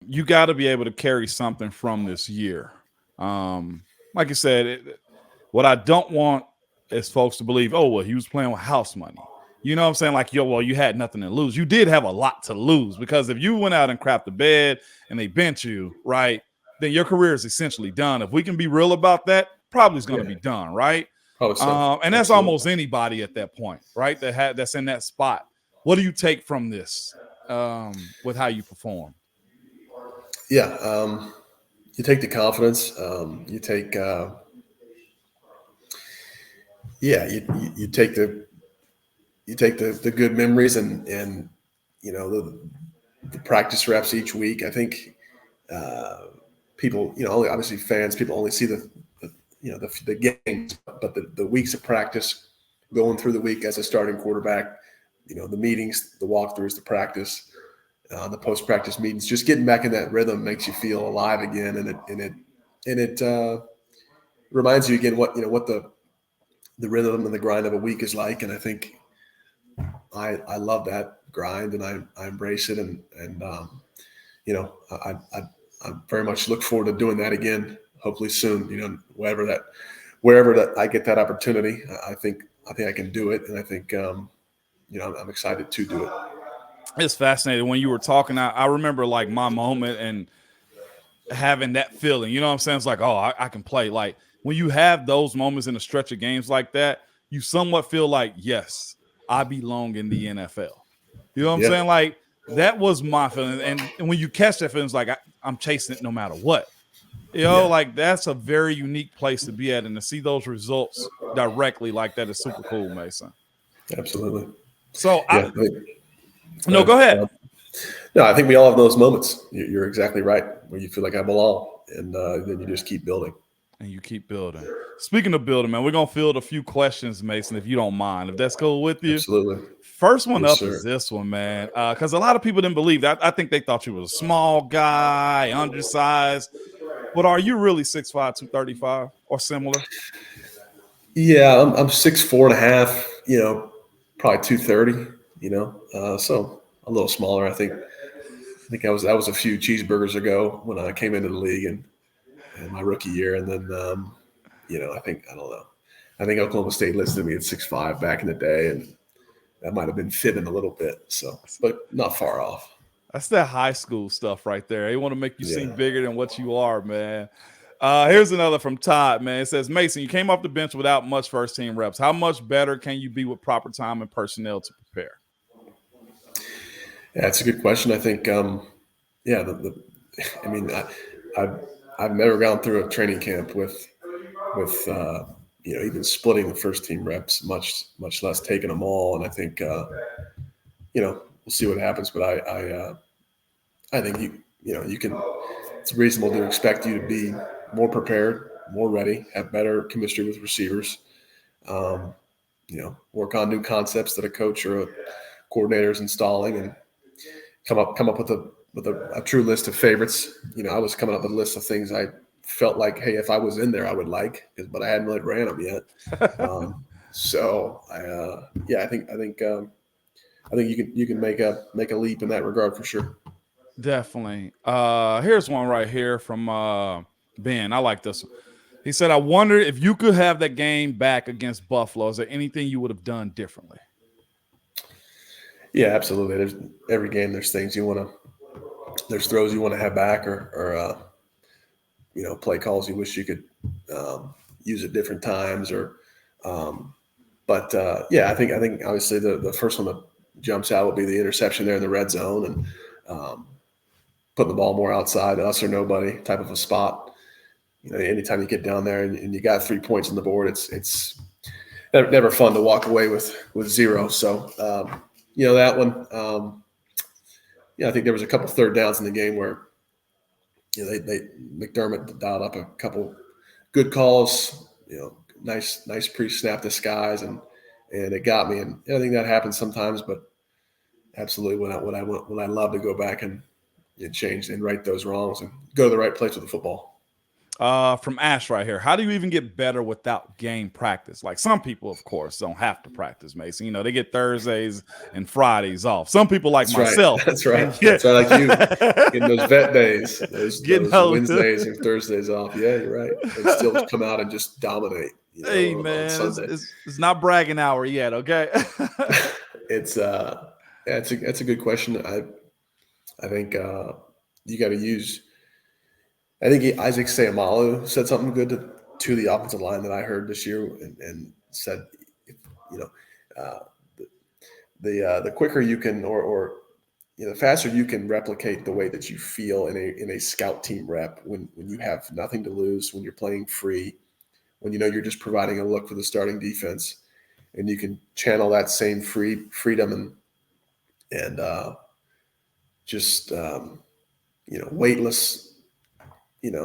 you got to be able to carry something from this year. Like you said, what I don't want is folks to believe, oh, well, he was playing with house money. You know what I'm saying? Like, yo, well, you had nothing to lose. You did have a lot to lose, because if you went out and crapped the bed and they bench you, right, then your career is essentially done. If we can be real about that, probably is going to be done, right? Probably so. And that's almost anybody at that point, right? That's in that spot. What do you take from this with how you perform? Yeah, you take the confidence. You take, you take the good memories and the practice reps each week. I think people, obviously fans, people only see the games, but the weeks of practice, going through the week as a starting quarterback, the meetings, the walkthroughs, the practice, the post-practice meetings, just getting back in that rhythm makes you feel alive again, and it reminds you again what the rhythm and the grind of a week is like. And I think I love that grind, and I embrace it, and I very much look forward to doing that again, hopefully soon. Wherever that I get that opportunity, I think I can do it, and I think I'm excited to do it. It's fascinating. When you were talking, I remember like my moment and having that feeling. You know what I'm saying? It's like, oh, I can play. Like when you have those moments in a stretch of games like that, you somewhat feel like, yes, I belong in the NFL. You know what I'm saying? Like that was my feeling. And when you catch that feeling, it's like I'm chasing it no matter what. Like that's a very unique place to be at, and to see those results directly like that is super cool, Mason. Absolutely. So go ahead. No, I think we all have those moments. You're exactly right, where you feel like I belong, and then you just keep building. And you keep building. Speaking of building, man, we're going to field a few questions, Mason, if you don't mind, if that's cool with you. Absolutely. First one up is this one, man, because a lot of people didn't believe that. I think they thought you was a small guy, undersized. But are you really 6'5", 235 or similar? Yeah, I'm 6'4.5", probably 230, so a little smaller. I think that was a few cheeseburgers ago when I came into the league and my rookie year. And then, I don't know. I think Oklahoma State listed me at 6'5" back in the day, and that might have been fibbing a little bit. So, but not far off. That's that high school stuff right there. They want to make you seem bigger than what you are, man. Here's another from Todd, man. It says, Mason, you came off the bench without much first-team reps. How much better can you be with proper time and personnel to prepare? Yeah, that's a good question. I think, I've never gone through a training camp with even splitting the first-team reps, much less taking them all. And I think, we'll see what happens. But I think you can. It's reasonable to expect you to be more prepared, more ready, have better chemistry with receivers. Work on new concepts that a coach or a coordinator is installing, and come up with a true list of favorites. I was coming up with a list of things I felt like, hey, if I was in there, I would like, but I hadn't really ran them yet. I think you can make a leap in that regard for sure. Definitely. Here's one right here from Ben. I like this one. He said, I wonder if you could have that game back against Buffalo, is there anything you would have done differently? Yeah, absolutely. There's every game. There's things there's throws you want to have back, or play calls you wish you could use at different times, I think obviously the first one that jumps out would be the interception there in the red zone, and putting the ball more outside, us or nobody type of a spot. Anytime you get down there and you got 3 points on the board, it's never fun to walk away with zero. So, that one, I think there was a couple third downs in the game where, McDermott dialed up a couple good calls, nice pre-snap disguise, and it got me. And I think that happens sometimes, but absolutely would I love to go back and change and right those wrongs and go to the right place with the football. From Ash right here. How do you even get better without game practice? Like some people, of course, don't have to practice, Mason. You know, they get Thursdays and Fridays off. Some people like That's right. myself. That's right. That's right. Like you getting those vet days, Getting those Wednesdays and Thursdays off. Yeah, you're right. And still come out and just dominate. Hey On man, Sunday. it's not bragging hour yet, okay? That's a good question. I think you got to use. I think Isaac Seumalo said something good to the offensive line that I heard this year, and said, you know, uh, the quicker you can, or the faster you can replicate the way that you feel in a scout team rep when you have nothing to lose, when you're playing free, when you're just providing a look for the starting defense, and you can channel that same freedom and just weightless,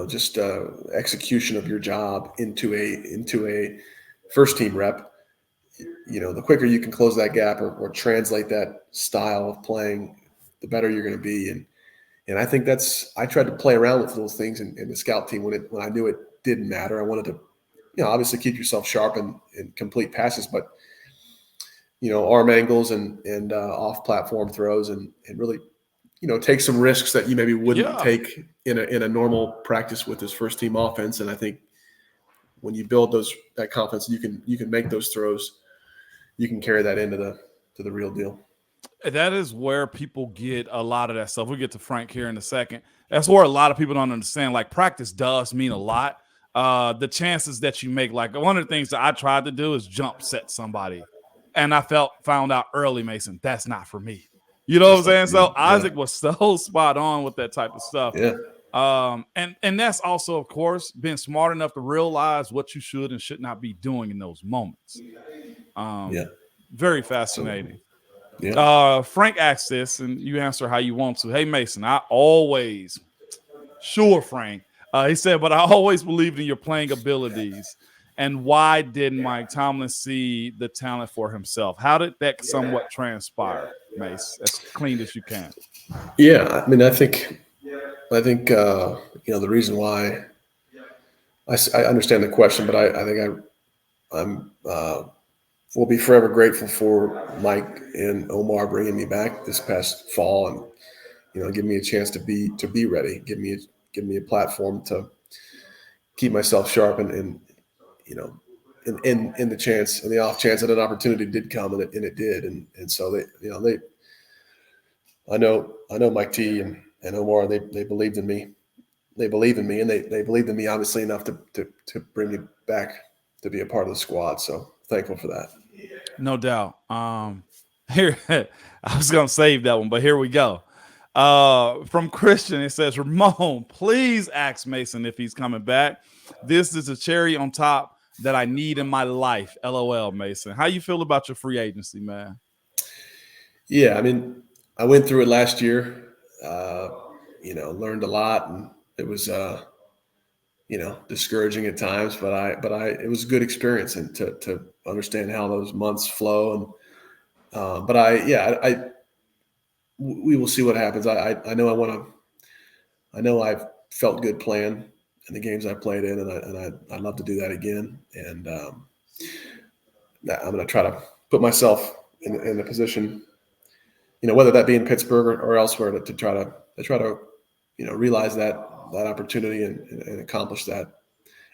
just execution of your job into a first team rep. The quicker you can close that gap or translate that style of playing, the better you're going to be. And I think I tried to play around with those things in the scout team when I knew it didn't matter. I wanted to, obviously keep yourself sharp and complete passes, but arm angles and off platform throws and really, take some risks that you maybe wouldn't take in a normal practice with this first team offense. And I think when you build that confidence, you can make those throws. You can carry that into the real deal. That is where people get a lot of that stuff. We'll get to Frank here in a second. That's where a lot of people don't understand. Like practice does mean a lot. The chances that you make, like one of the things that I tried to do is jump set somebody. And I found out early, Mason, that's not for me. You know what I'm saying? So Isaac was so spot on with that type of stuff. Yeah. And that's also, of course, being smart enough to realize what you should and should not be doing in those moments. Very fascinating. Yeah. Frank asked this, and you answer how you want to. Hey, Mason, Frank. He said, but I always believed in your playing abilities. And why didn't Mike Tomlin see the talent for himself? How did that somewhat transpire, Mace? As clean as you can. Yeah, I mean, I think the reason why I understand the question, but I think I'm will be forever grateful for Mike and Omar bringing me back this past fall and give me a chance to be ready, give me a platform to keep myself sharp and in the chance, in the off chance that an opportunity did come, and it did, and so I know Mike T and Omar, they believed in me, and they believed in me obviously enough to bring me back to be a part of the squad. So thankful for that. No doubt. Here I was gonna save that one, but here we go. From Christian, it says, Ramon, please ask Mason if he's coming back. This is a cherry on top that I need in my life. LOL, Mason. How you feel about your free agency, man? Yeah, I mean, I went through it last year. Learned a lot, and it was discouraging at times, but it was a good experience and to understand how those months flow. And we will see what happens. I know I've felt good playing in the games I played in, and I'd love to do that again. And I'm going to try to put myself in a position, whether that be in Pittsburgh or elsewhere, to try to realize that opportunity and accomplish that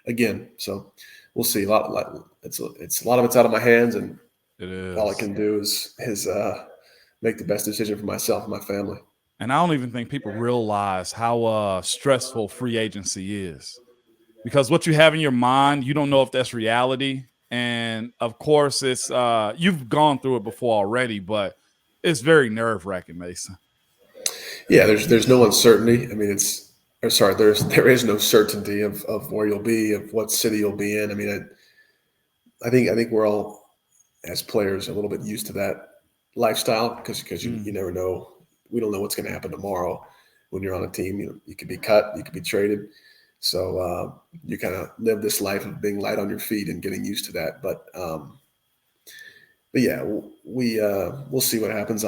again. So we'll see. A lot of it's out of my hands, and it is. All I can do is make the best decision for myself and my family. And I don't even think people realize how stressful free agency is, because what you have in your mind, you don't know if that's reality. And of course, it's you've gone through it before already, but it's very nerve-wracking, Mason. Yeah, there's no uncertainty. I mean, there is no certainty of where you'll be, of what city you'll be in. I mean, I think we're all, as players, a little bit used to that lifestyle because you never know. We don't know what's going to happen tomorrow when you're on a team. You could be cut, you could be traded. So you kind of live this life of being light on your feet and getting used to that. But yeah, we'll see what happens.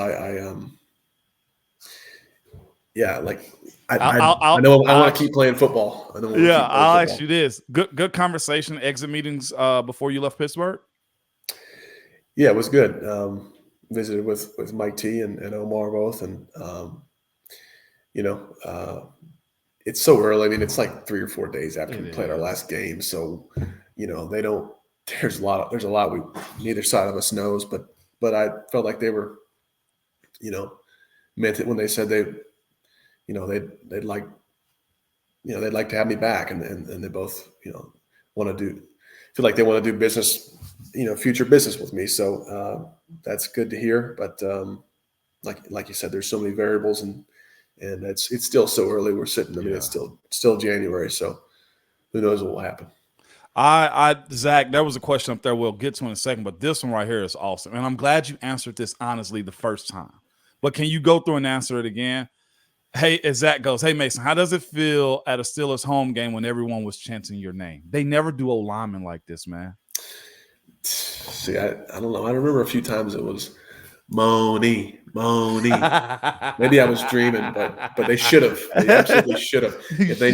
I know I want to keep playing football. I know. Yeah, I'll ask you this: good conversation, exit meetings before you left Pittsburgh. Yeah, it was good. Visited with Mike T and Omar both, and it's so early. I mean, it's like 3 or 4 days after we played our last game, so they don't. There's a lot we neither side of us knows, but I felt like they were, meant it when they said they'd like to have me back, and they both want to feel like they want to do business, future business with me. So that's good to hear. But like you said, there's so many variables, and it's still so early. We're sitting. I mean, it's still January, so who knows what will happen. Zach, there was a question up there we'll get to in a second, but this one right here is awesome. And I'm glad you answered this honestly the first time. But can you go through and answer it again? Hey, as Zach goes, hey, Mason, how does it feel at a Steelers home game when everyone was chanting your name? They never do old linemen like this, man. See, I don't know. I remember a few times it was Moni. Maybe I was dreaming, but they should have. They absolutely should have. If they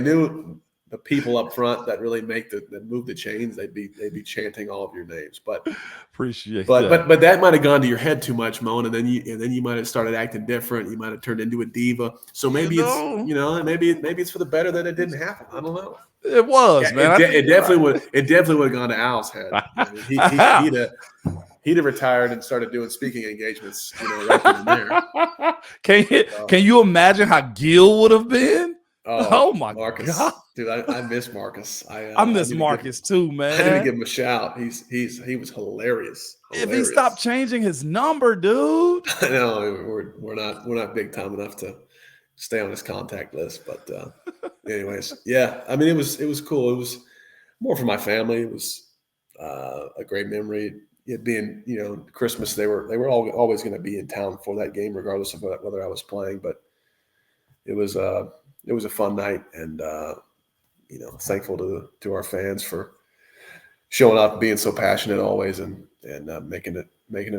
knew the people up front that really that move the chains, they'd be chanting all of your names. But appreciate that. But that might have gone to your head too much, Moan, and then you might have started acting different. You might have turned into a diva. So maybe maybe it's for the better that it didn't happen. I don't know. It was, man. It definitely would have gone to Al's head. I mean, he'd have retired and started doing speaking engagements, right then and there. Can you imagine how Gil would have been? Oh my Marcus. God, dude! I miss Marcus. I miss Marcus too, man. I didn't give him a shout. He was hilarious. If he stopped changing his number, dude. I know we're not big time enough to stay on his contact list. But anyways, yeah. I mean, it was cool. It was more for my family. It was a great memory. It being Christmas, they were always going to be in town for that game, regardless of whether I was playing. But it was a fun night, and thankful to our fans for showing up, being so passionate always, and making it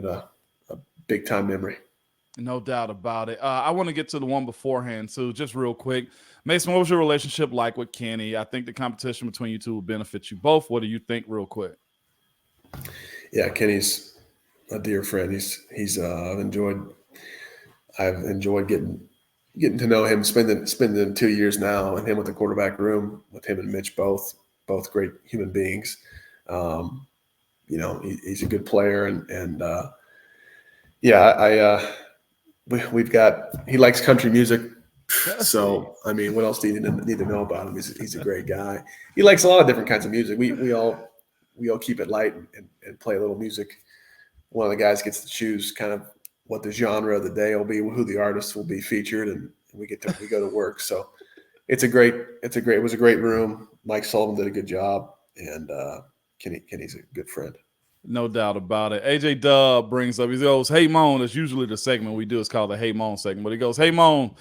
a big time memory. No doubt about it. I want to get to the one beforehand, so just real quick, Mason, what was your relationship like with Kenny? I think the competition between you two will benefit you both. What do you think, real quick? Yeah, Kenny's a dear friend. I've enjoyed getting to know him, spending 2 years now, and him with the quarterback room with him and Mitch, both great human beings. He's a good player, and he likes country music. So, I mean, what else do you need to know about him? He's a great guy. He likes a lot of different kinds of music. We all keep it light and play a little music. One of the guys gets to choose kind of what the genre of the day will be, who the artist will be featured, and we go to work. So it was a great room. Mike Sullivan did a good job, and Kenny's a good friend. No doubt about it. AJ Dub brings up, he goes, hey, Moan, that's usually the segment we do. It's called the Hey Moan segment. But he goes, hey, Moan,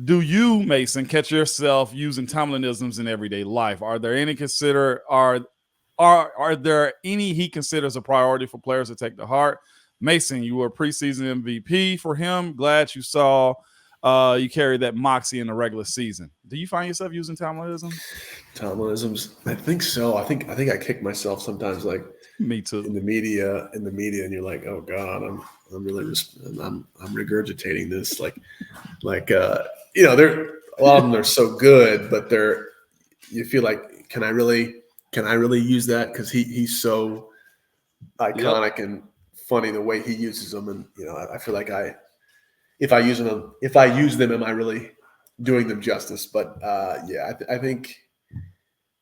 do you, Mason, catch yourself using Tomlinisms in everyday life? Are there any are there any he considers a priority for players to take to heart? Mason, you were preseason MVP for him. Glad you saw you carried that moxie in the regular season. Do you find yourself using Tomlinisms? Tomlinisms? I think so. I think I kick myself sometimes, like me too. In the media, and you're like, oh God, I'm regurgitating this. They're a lot of them are so good, but you feel like, can I really use that? Because he's so iconic and funny the way he uses them, and I feel like if I use them, am I really doing them justice? But I think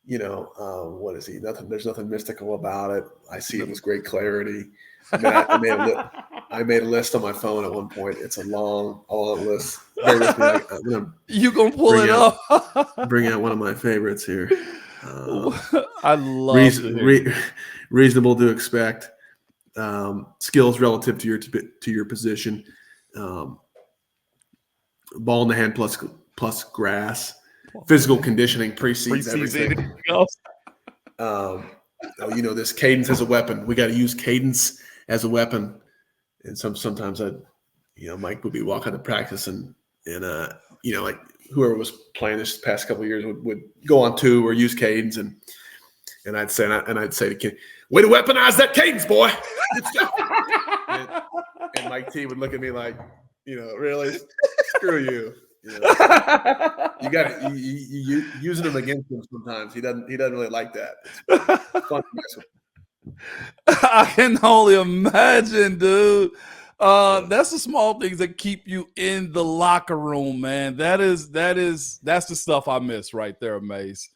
what is he? Nothing. There's nothing mystical about it. I see it with great clarity. I made a list on my phone at one point. It's a long list. You gonna pull it up? Bring out one of my favorites here. I love reasonable to expect. Skills relative to your position. Ball in the hand plus grass. Physical conditioning precedes everything. This cadence as a weapon. We got to use cadence as a weapon. And sometimes Mike would be walking to practice and and like whoever was playing this past couple of years would go on two or use cadence, and I'd say to Ken, way to weaponize that cadence, boy. Good stuff. and Mike T would look at me like, really, screw you. You got you using him against him sometimes. He doesn't really like that. It's fun to mess with. I can only imagine, dude. That's the small things that keep you in the locker room, man. That's the stuff I miss right there, Mace.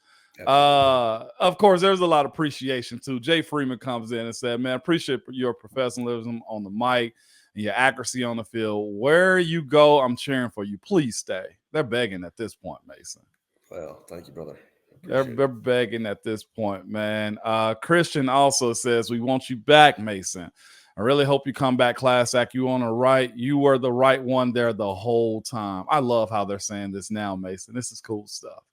Of course, there's a lot of appreciation too. Jay Freeman comes in and said, "Man, appreciate your professionalism on the mic and your accuracy on the field. Where you go, I'm cheering for you. Please stay." They're begging at this point, Mason. Well, thank you, brother. They're begging at this point, man. Christian also says, "We want you back, Mason. I really hope you come back, class act. You were the right one there the whole time." I love how they're saying this now, Mason. This is cool stuff.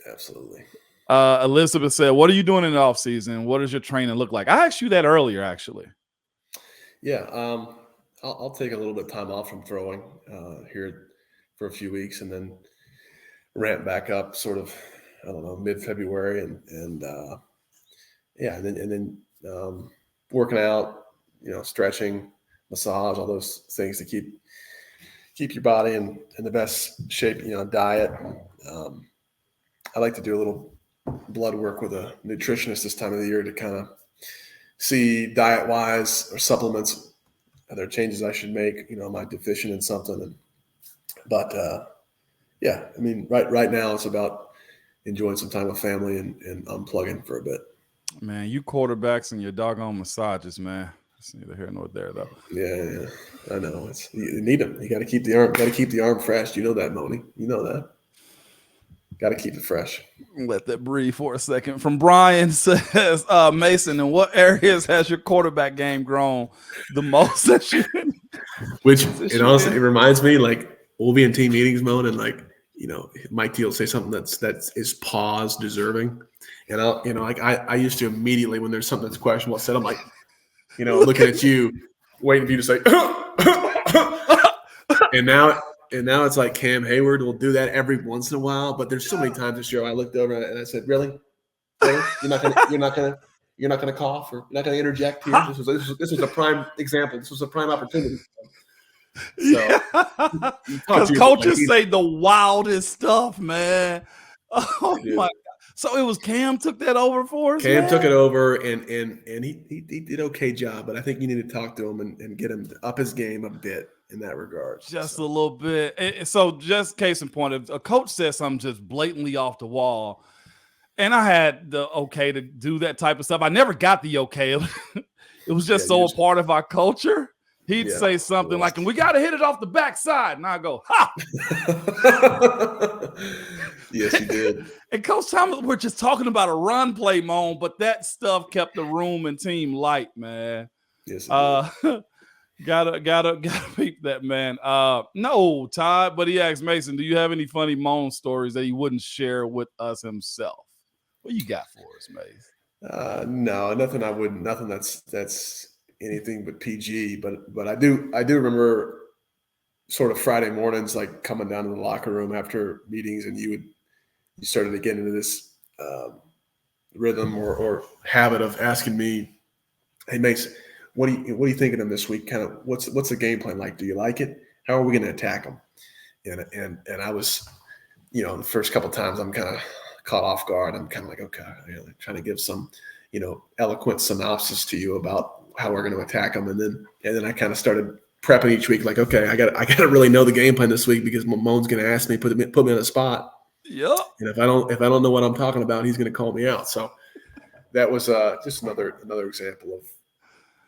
Absolutely. Elizabeth said, "What are you doing in the off season? What does your training look like?" I asked you that earlier, actually. Yeah. I'll take a little bit of time off from throwing here for a few weeks, and then ramp back up sort of, I don't know, mid-February, and then working out, stretching, massage, all those things to keep your body in the best shape, diet. I like to do a little blood work with a nutritionist this time of the year to kind of see diet-wise or supplements, are there changes I should make, am I deficient in something? But right now it's about enjoying some time with family and unplugging for a bit. Man, you quarterbacks and your doggone massages, man. It's neither here nor there, though. Yeah, I know. You need them. You got to keep the arm fresh. You know that, Moni. You know that. Got to keep it fresh. Let that breathe for a second. From Brian says, Mason, in what areas has your quarterback game grown the most? Which honestly, it reminds me, like, we'll be in team meetings mode, and like, Mike T will say something that is pause deserving, and I used to immediately, when there's something that's questionable said, I'm like, looking at you, waiting for you to say, and now it's like Cam Hayward will do that every once in a while, but there's so many times this year I looked over and I said, really? You're not gonna cough, or you're not gonna interject here? This was a prime example. This was a prime opportunity. So, because coaches say the wildest stuff, man. Oh my God! So it was Cam took that over for us. Cam took it over, and he did okay job, but I think you need to talk to him and get him to up his game a bit in that regard. Just a little bit. So just case in point, if a coach says something just blatantly off the wall, and I had the okay to do that type of stuff, I never got the okay. It was just a part of our culture. He'd say something like, "And we got to hit it off the backside," and I go, "Ha!" Yes, he did. And Coach Thomas, we're just talking about a run play, Moan, but that stuff kept the room and team light, man. Yes, gotta peep that, man. No, Todd, but he asked Mason, "Do you have any funny Moan stories that he wouldn't share with us himself?" What you got for us, Mason? No, nothing. Nothing that's anything but PG. But I do remember sort of Friday mornings, like coming down to the locker room after meetings, and you started to get into this rhythm or habit of asking me, "Hey, Mason, what are you thinking of this week? Kind of what's the game plan like? Do you like it? How are we going to attack them?" And I was, the first couple of times I'm kind of caught off guard. I'm kind of like, okay, trying to give some, eloquent synopsis to you about how we're going to attack them, and then I kind of started prepping each week, like, okay, I got to really know the game plan this week, because Moan's going to ask me, put me on the spot. Yep. And if I don't know what I'm talking about, he's going to call me out. So that was just another example of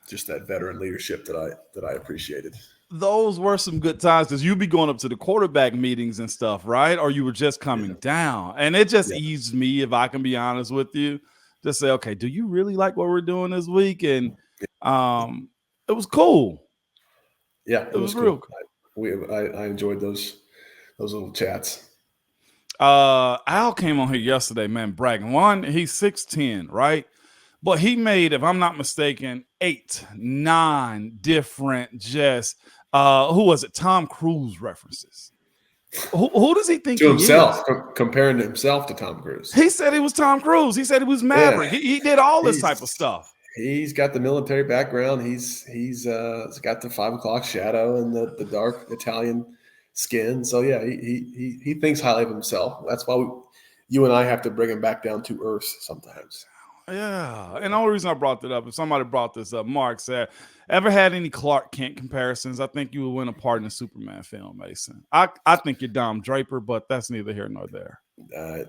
just that veteran leadership that I appreciated. Those were some good times, because you'd be going up to the quarterback meetings and stuff, right? Or you were just coming down, and it just eased me, if I can be honest with you, just say, okay, do you really like what we're doing this week? And it was cool. Yeah, it was real cool. I enjoyed those little chats. Al came on here yesterday, man, bragging. One, he's 6'10", right? But he made, if I'm not mistaken, 8, 9 different just who was it? Tom Cruise references. Who does he think To he himself, is? comparing himself to Tom Cruise. He said he was Tom Cruise. He said he was Maverick. Yeah, He did all this type of stuff. He's got the military background. He's got the 5 o'clock shadow and the dark Italian skin. So yeah, he thinks highly of himself. That's why you and I have to bring him back down to earth sometimes. Yeah, and the only reason I brought that up, if somebody brought this up, Mark said, ever had any Clark Kent comparisons? I think you would win a part in the Superman film, Mason. I think you're Dom Draper, but that's neither here nor there. I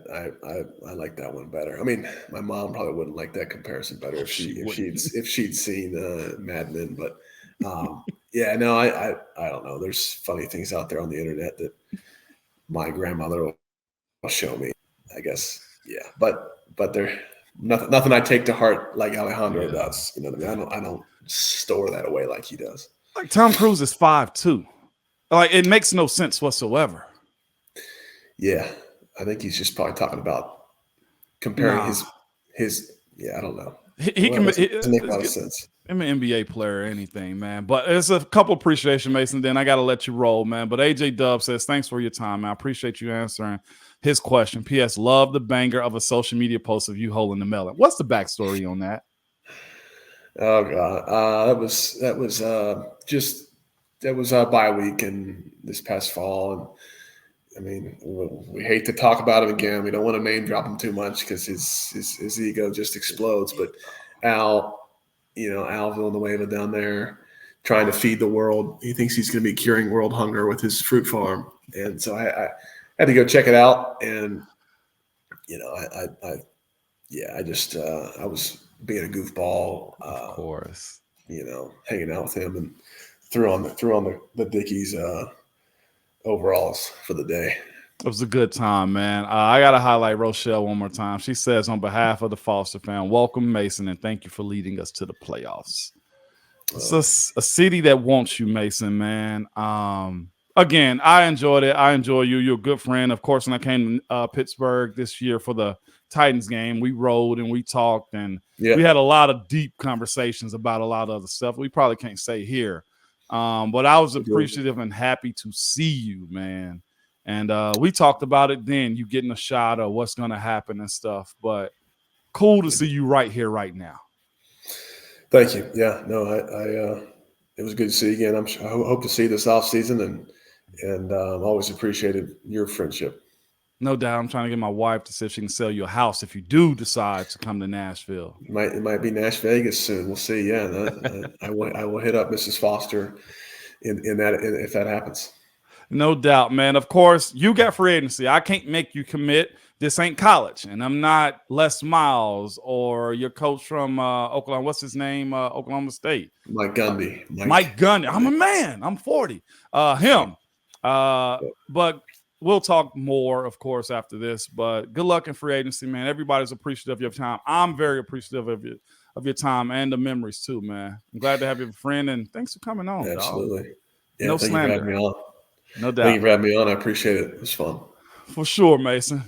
like that one better. I mean, my mom probably wouldn't like that comparison better if she'd seen Mad Men, but yeah, no, I don't know. There's funny things out there on the internet that my grandmother will show me, I guess. Yeah, but they're nothing I take to heart like Alejandro does. You know what I mean? I don't store that away like he does. Like Tom Cruise is 5'2". Like it makes no sense whatsoever. Yeah, I think he's just probably talking about comparing his. Yeah, I don't know. He can doesn't make a lot of sense. I'm an NBA player or anything, man. But it's a couple appreciation, Mason. Then I got to let you roll, man. But AJ Dub says, thanks for your time, man. I appreciate you answering his question. P.S. Love the banger of a social media post of you holding the melon. What's the backstory on that? Oh God, that was bye week and this past fall, and I mean we hate to talk about him again. We don't want to name drop him too much because his ego just explodes. But Al Villanueva down there trying to feed the world. He thinks he's going to be curing world hunger with his fruit farm, and so I had to go check it out. And I was being a goofball, of course, hanging out with him and threw on the Dickies overalls for the day. It was a good time, man. I got to highlight Rochelle one more time. She says, on behalf of the Foster fan, welcome, Mason, and thank you for leading us to the playoffs. It's a city that wants you, Mason, man. Again, I enjoyed it. I enjoy you. You're a good friend. Of course, when I came to Pittsburgh this year for the Titans game, we rode and we talked, and we had a lot of deep conversations about a lot of other stuff we probably can't say here. But I was appreciative and happy to see you, man. And we talked about it then, you getting a shot of what's going to happen and stuff. But cool to see you right here, right now. Thank you. Yeah, no, it was good to see you again. I hope to see you this offseason, and always appreciated your friendship. No doubt. I'm trying to get my wife to see if she can sell you a house if you do decide to come to Nashville. It might be Nash Vegas soon. We'll see. Yeah, I will hit up Mrs. Foster in that if that happens. No doubt, man. Of course, you got free agency. I can't make you commit. This ain't college, and I'm not Les Miles or your coach from Oklahoma. What's his name? Oklahoma State. Mike Gundy. Mike Gundy. I'm a man. I'm 40. Him. But we'll talk more, of course, after this. But good luck in free agency, man. Everybody's appreciative of your time. I'm very appreciative of your time and the memories too, man. I'm glad to have you as a friend, and thanks for coming on. Absolutely. Dog. Yeah, no thank slander. you for having me on. No doubt. Thank you for having me on. I appreciate it. It was fun. For sure, Mason.